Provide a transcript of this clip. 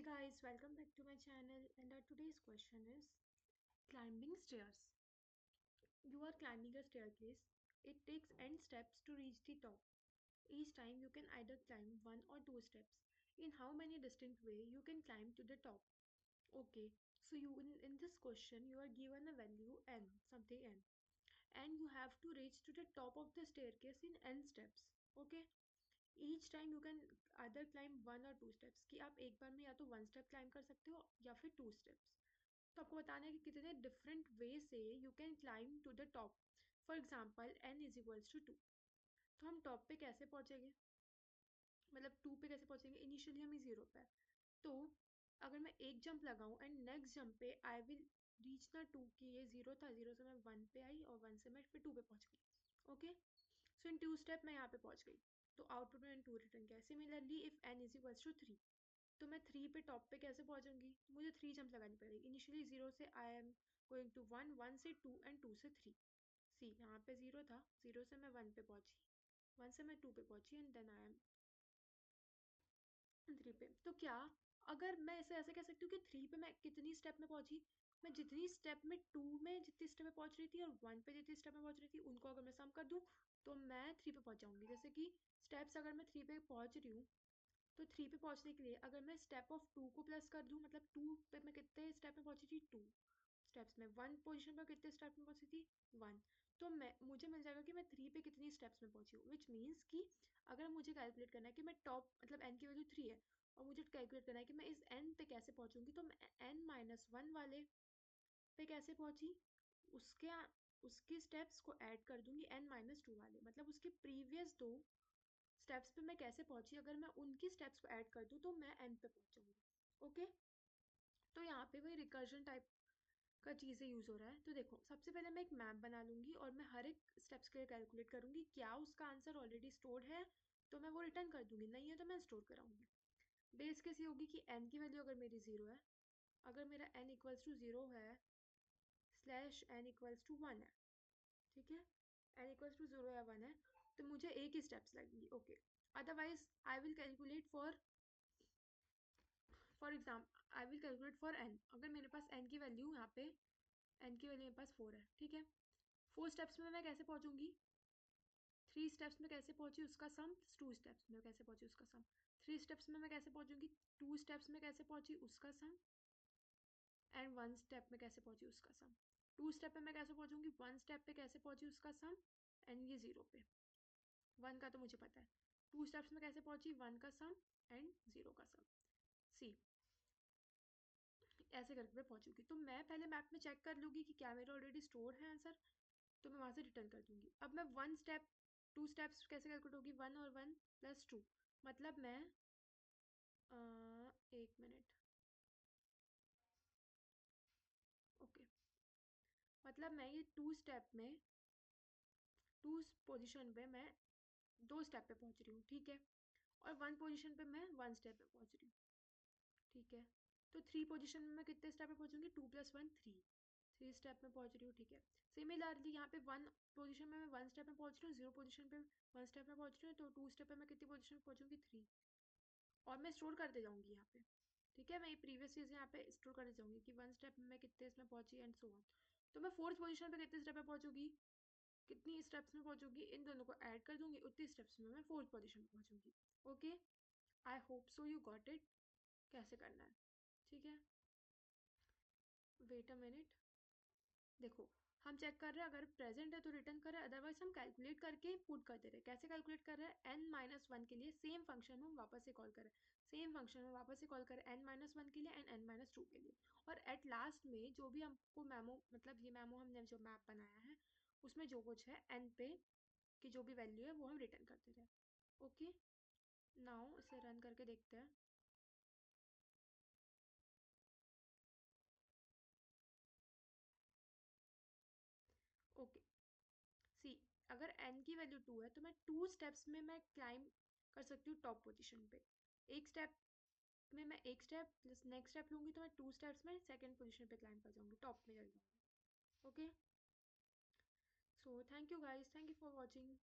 guys, welcome back to my channel and our today's question is climbing stairs. You are climbing a staircase. It takes n steps to reach the top. Each time you can either climb one or two steps. In how many distinct way you can climb to the top? Okay, so in this question you are given a value n, something n, and you have to reach to the top of the staircase in n steps. Okay, each time you can other climb one और two steps कि आप एक बार में या तो one step climb कर सकते हो या फिर टू स्टेप्स। तो आपको बताना है कि कितने डिफरेंट वे से you can climb to the top. For example n is equals to 2। तो हम टॉप पे कैसे पहुंचेंगे, मतलब 2 पे कैसे पहुंचेंगे? इनिशियली हम जीरो पे है। तो अगर मैं एक जंप लगाऊं एंड नेक्स्ट जंप पे आई विल रीच ना 2 की ये जीरो था, जीरो से मैं 1 पे आई और 1 से मैं फिर 2 पे पहुंच गई। ओके, सो इन 2 स्टेप मैं यहाँ पे पहुंच गई। तो आउटपुट में 2 रिटर्न किया। Similarly if n is equals to 3, तो मैं 3 पे टॉप पे कैसे पहुंचूंगी? तो मुझे 3 जंप लगानी पड़ेगी। इनिशियली 0 से आई एम गोइंग टू 1, 1 से 2 एंड 2 से 3। सी यहाँ पे 0 था, 0 से मैं 1 पे पहुंची, 1 से मैं 2 पे पहुंची एंड देन आई एम 3 पे। तो क्या अगर मैं इसे ऐसे कह सकती हूँ कि 3 पे मैं कितनी स्टेप में पहुंची? मैं जितनी स्टेप में 2 में जितनी स्टेप में पहुंच रही थी और 1 पे जितनी स्टेप में पहुंच रही थी उनको अगर मैं सम कर दूँ तो मैं 3 पे पहुंच जाऊंगी। जैसे कि स्टेप्स अगर मैं 3 पे पहुंच रही हूँ तो 3 पे पहुंचने के लिए अगर मैं स्टेप ऑफ 2 को प्लस कर दूँ, मतलब 2 पे मैं कितने स्टेप में पहुंची थी? 2 स्टेप्स में। 1 पोजीशन पर कितने स्टेप में पहुंची थी? 1। तो मैं मुझे मिल जाएगा कि मैं 3 पे कितनी स्टेप्स में पहुंची हूँ, विच मीन्स कि अगर मुझे कैलकुलेट करना है कि मैं टॉप मतलब n की वैल्यू 3 है और मुझे कैलकुलेट करना है कि मैं इस n पे कैसे पहुंचूंगी, तो मैं n माइनस वन वाले पे कैसे पहुंची, उसके उसकी स्टेप्स को ऐड कर दूंगी n माइनस टू वाले, मतलब उसके प्रीवियस दो स्टेप्स पे मैं कैसे पहुंची अगर मैं उनकी स्टेप्स को ऐड कर दूं तो मैं n पे पहुंच जाऊंगी। ओके, तो यहाँ पे वही रिकर्जन टाइप का चीज़ें यूज़ हो रहा है। तो देखो, सबसे पहले मैं एक मैप बना लूंगी और मैं हर एक स्टेप्स के लिए कैलकुलेट करूंगी क्या उसका आंसर ऑलरेडी स्टोर्ड है तो मैं वो रिटर्न कर दूंगी, नहीं है तो मैं स्टोर कराऊंगी। बेस कैसी होगी कि n की वैल्यू अगर मेरी ज़ीरो है, अगर मेरा n इक्वल्स टू ज़ीरो है slash n equals to one है, ठीक है, n इक्वल्स टू ज़ीरो या वन है, तो मुझे एक ही स्टेप्स लगेंगी। Okay, otherwise I will calculate for example I will calculate for n। अगर मेरे पास n की वैल्यू यहाँ पे n की वैल्यू मेरे पास 4 है, ठीक है, 4 स्टेप्स में मैं कैसे पहुंचूंगी? 3 स्टेप्स में कैसे पहुंची उसका सम, 2 स्टेप्स में कैसे पहुंची उसका सम, 3 स्टेप्स में मैं कैसे पहुंचूंगी, 2 स्टेप्स में कैसे पहुंची उसका सम, एंड 1 स्टेप में कैसे पहुंची उसका सम। 2 स्टेप पे मैं कैसे पहुंचूंगी, 1 स्टेप पे कैसे पहुंची उसका सम, एंड ये 0 पे। 1 का तो मुझे पता है। 2 स्टेप्स में कैसे पहुंची, 1 का सम एंड 0 का सम। सी ऐसे करके मैं पहुंचूंगी। तो मैं पहले मैप में चेक कर लूंगी कि क्या मेरा ऑलरेडी स्टोर है आंसर, तो मैं वहां से रिटर्न कर दूंगी। अब मैं वन स्टेप, 2 स्टेप्स कैसे कैलकुलेट होगी, 1 और 1 प्लस 2, मतलब मैं एक मिनट, ओके, मतलब मैं ये 2 स्टेप में 2 पोजीशन पे मैं 2 स्टेप पे पहुंच रही हूँ, ठीक है, और 1 पोजीशन पे मैं 1 स्टेप पे पहुंच रही हूँ, ठीक है। तो 3 पोजीशन में मैं कितने स्टेप पे पहुंचूंगी, 2 प्लस 1 3, 3 स्टेप में पहुंच रही हूँ, ठीक है। सिमिलरली यहाँ पे 1 पोजीशन में मैं 1 स्टेप में पहुंच रही हूँ, 0 पोजीशन पे 1 स्टेप में पहुंच रही हूँ, तो 2 स्टेप पे मैं कितनी पोजीशन पे पहुंचूंगी, 3। और मैं स्टोर करते जाऊंगी यहाँ पे, ठीक है, मैं ये प्रीवियस चीज़ यहाँ पे स्टोर करते जाऊंगी कि 1 स्टेप में मैं कितने इसमें पहुंची एंड सो ऑन। तो मैं 4th पोजीशन पे कितने स्टेप पे पहुंचूंगी, कितनी स्टेप्स में पहुंचूंगी, इन दोनों को ऐड कर दूंगी, उतनी स्टेप्स में मैं 4th पोजीशन पे पहुंचूंगी। Okay, I hope so you got it, कैसे करना है, ठीक है। वेट अ मिनट, देखो, हम चेक कर रहे हैं, अगर प्रेजेंट है तो रिटर्न कर रहे हैं, अदरवाइज हम कैलकुलेट करके पुट कर दे रहे हैं। कैसे कैलकुलेट कर रहे हैं, n माइनस वन के लिए सेम फंक्शन में हम वापस से कॉल करें, सेम फंक्शन में वापस से कॉल करें n माइनस वन के लिए एंड n माइनस टू के लिए, और एट लास्ट में जो भी हमको मैमो, मतलब ये मैमो हमने जो मैप बनाया है उसमें जो कुछ है n पे की जो भी वैल्यू है वो हम रिटर्न कर दे रहे हैं। ओके, नाउ इसे रन करके देखते हैं। ओके, सी अगर n की वैल्यू 2 है तो मैं 2 स्टेप्स में मैं क्लाइम कर सकती हूँ टॉप पोजीशन पे। एक स्टेप में मैं एक स्टेप प्लस नेक्स्ट स्टेप लूंगी तो मैं 2 स्टेप्स में सेकंड पोजीशन पे क्लाइम कर जाऊंगी, टॉप में चल जाऊंगी। Okay, so thank you guys, thank you for watching.